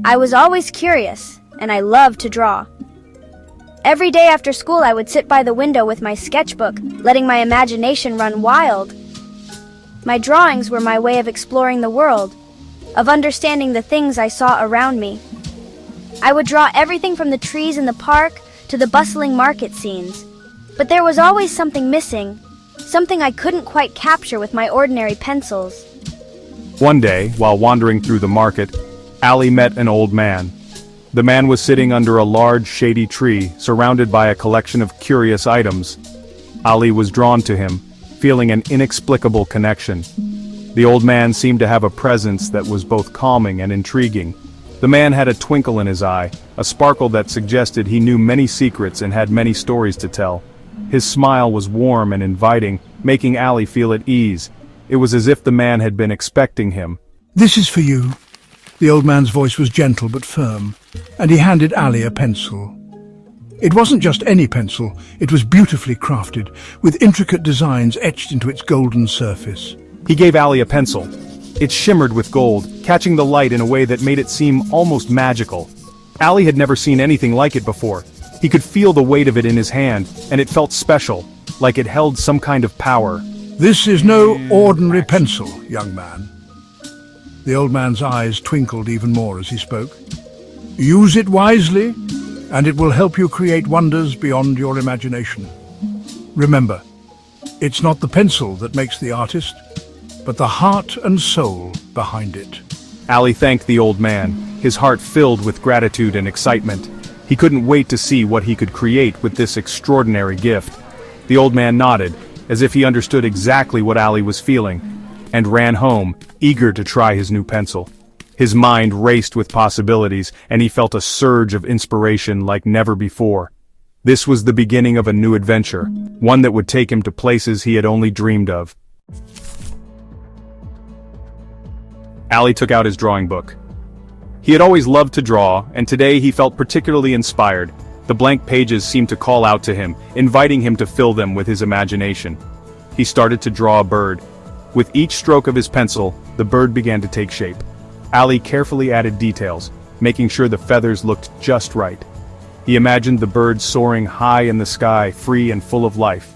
I was always curious, and I loved to draw. Every day after school, I would sit by the window with my sketchbook, letting my imagination run wild. My drawings were my way of exploring the world, of understanding the things I saw around me. I would draw everything from the trees in the park to the bustling market scenes. But there was always something missing, something I couldn't quite capture with my ordinary pencils. One day, while wandering through the market, Ali met an old man. The man was sitting under a large, shady tree, surrounded by a collection of curious items. Ali was drawn to him, feeling an inexplicable connection. The old man seemed to have a presence that was both calming and intriguing. The man had a twinkle in his eye, a sparkle that suggested he knew many secrets and had many stories to tell. His smile was warm and inviting, making Ali feel at ease. It was as if the man had been expecting him. "This is for you." The old man's voice was gentle but firm, and he handed Ali a pencil. It wasn't just any pencil, it was beautifully crafted, with intricate designs etched into its golden surface. He gave Ali a pencil. It shimmered with gold, catching the light in a way that made it seem almost magical. Ali had never seen anything like it before. He could feel the weight of it in his hand, and it felt special, like it held some kind of power. "This is no ordinary pencil, young man." The old man's eyes twinkled even more as he spoke. "Use it wisely, and it will help you create wonders beyond your imagination. Remember, it's not the pencil that makes the artist, but the heart and soul behind it." Ali thanked the old man, his heart filled with gratitude and excitement. He couldn't wait to see what he could create with this extraordinary gift. The old man nodded, as if he understood exactly what Ali was feeling, and ran home, eager to try his new pencil. His mind raced with possibilities, and he felt a surge of inspiration like never before. This was the beginning of a new adventure, one that would take him to places he had only dreamed of. Ali took out his drawing book. He had always loved to draw, and today he felt particularly inspired. The blank pages seemed to call out to him, inviting him to fill them with his imagination. He started to draw a bird. With each stroke of his pencil, the bird began to take shape. Ali carefully added details, making sure the feathers looked just right. He imagined the bird soaring high in the sky, free and full of life.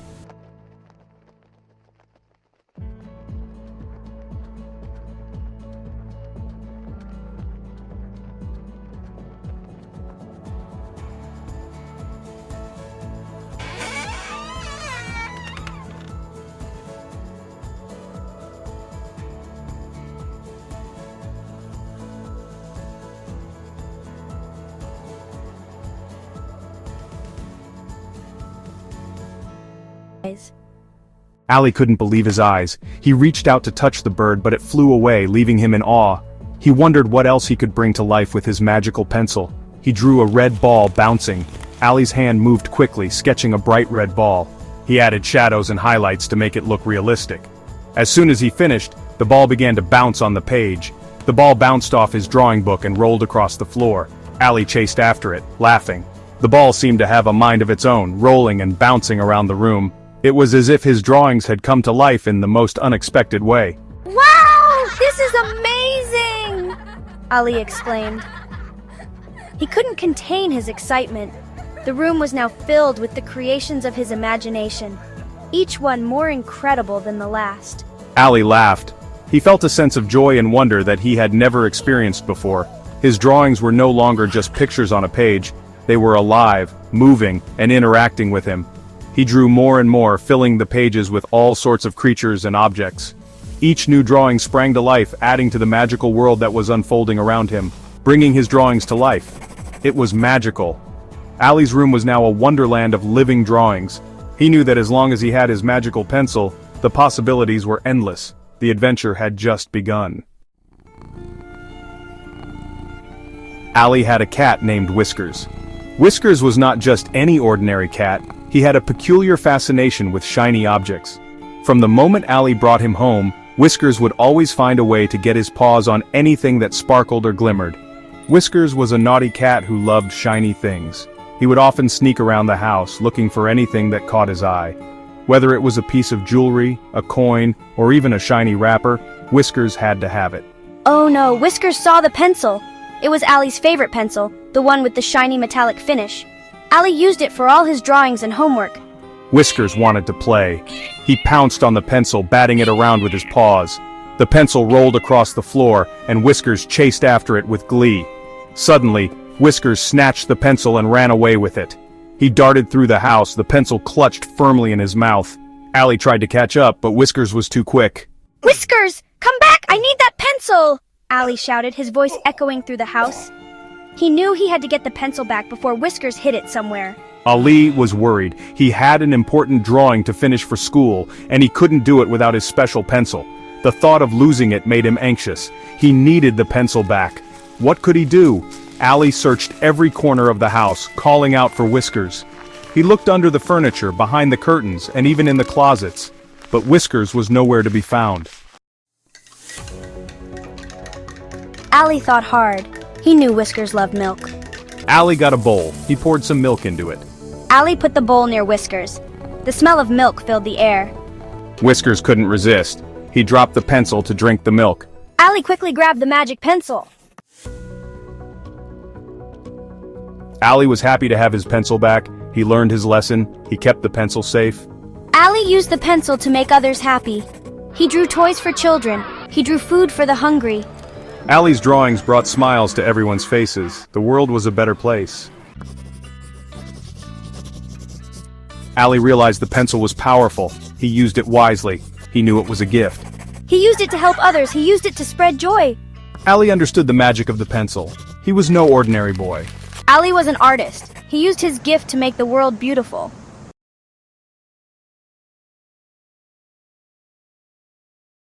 Ali couldn't believe his eyes. He reached out to touch the bird, but it flew away, leaving him in awe. He wondered what else he could bring to life with his magical pencil. He drew a red ball bouncing. Ali's hand moved quickly, sketching a bright red ball. He added shadows and highlights to make it look realistic. As soon as he finished, the ball began to bounce on the page. The ball bounced off his drawing book and rolled across the floor. Ali chased after it, laughing. The ball seemed to have a mind of its own, rolling and bouncing around the room. It was as if his drawings had come to life in the most unexpected way. "Wow! This is amazing!" Ali exclaimed. He couldn't contain his excitement. The room was now filled with the creations of his imagination, each one more incredible than the last. Ali laughed. He felt a sense of joy and wonder that he had never experienced before. His drawings were no longer just pictures on a page. They were alive, moving, and interacting with him. He drew more and more, filling the pages with all sorts of creatures and objects. Each new drawing sprang to life, adding to the magical world that was unfolding around him, bringing his drawings to life. It was magical. Ali's room was now a wonderland of living drawings. He knew that as long as he had his magical pencil, the possibilities were endless. The adventure had just begun. Ali had a cat named Whiskers. Whiskers was not just any ordinary cat. He had a peculiar fascination with shiny objects. From the moment Ali brought him home, Whiskers would always find a way to get his paws on anything that sparkled or glimmered. Whiskers was a naughty cat who loved shiny things. He would often sneak around the house looking for anything that caught his eye. Whether it was a piece of jewelry, a coin, or even a shiny wrapper, Whiskers had to have it. Oh no, Whiskers saw the pencil. It was Allie's favorite pencil, the one with the shiny metallic finish. Allie used it for all his drawings and homework. Whiskers wanted to play. He pounced on the pencil, batting it around with his paws. The pencil rolled across the floor, and Whiskers chased after it with glee. Suddenly, Whiskers snatched the pencil and ran away with it. He darted through the house, the pencil clutched firmly in his mouth. Allie tried to catch up, but Whiskers was too quick. Whiskers, come back! I need that pencil! Allie shouted, his voice echoing through the house. He knew he had to get the pencil back before Whiskers hid it somewhere. Ali was worried. He had an important drawing to finish for school, and he couldn't do it without his special pencil. The thought of losing it made him anxious. He needed the pencil back. What could he do? Ali searched every corner of the house, calling out for Whiskers. He looked under the furniture, behind the curtains, and even in the closets. But Whiskers was nowhere to be found. Allie thought hard. He knew Whiskers loved milk. Ali got a bowl. He poured some milk into it. Allie put the bowl near Whiskers. The smell of milk filled the air. Whiskers couldn't resist. He dropped the pencil to drink the milk. Allie quickly grabbed the magic pencil. Ali was happy to have his pencil back. He learned his lesson. He kept the pencil safe. Allie used the pencil to make others happy. He drew toys for children. He drew food for the hungry. Ali's drawings brought smiles to everyone's faces. The world was a better place. Ali realized the pencil was powerful. He used it wisely. He knew it was a gift. He used it to help others. He used it to spread joy. Ali understood the magic of the pencil. He was no ordinary boy. Allie was an artist. He used his gift to make the world beautiful.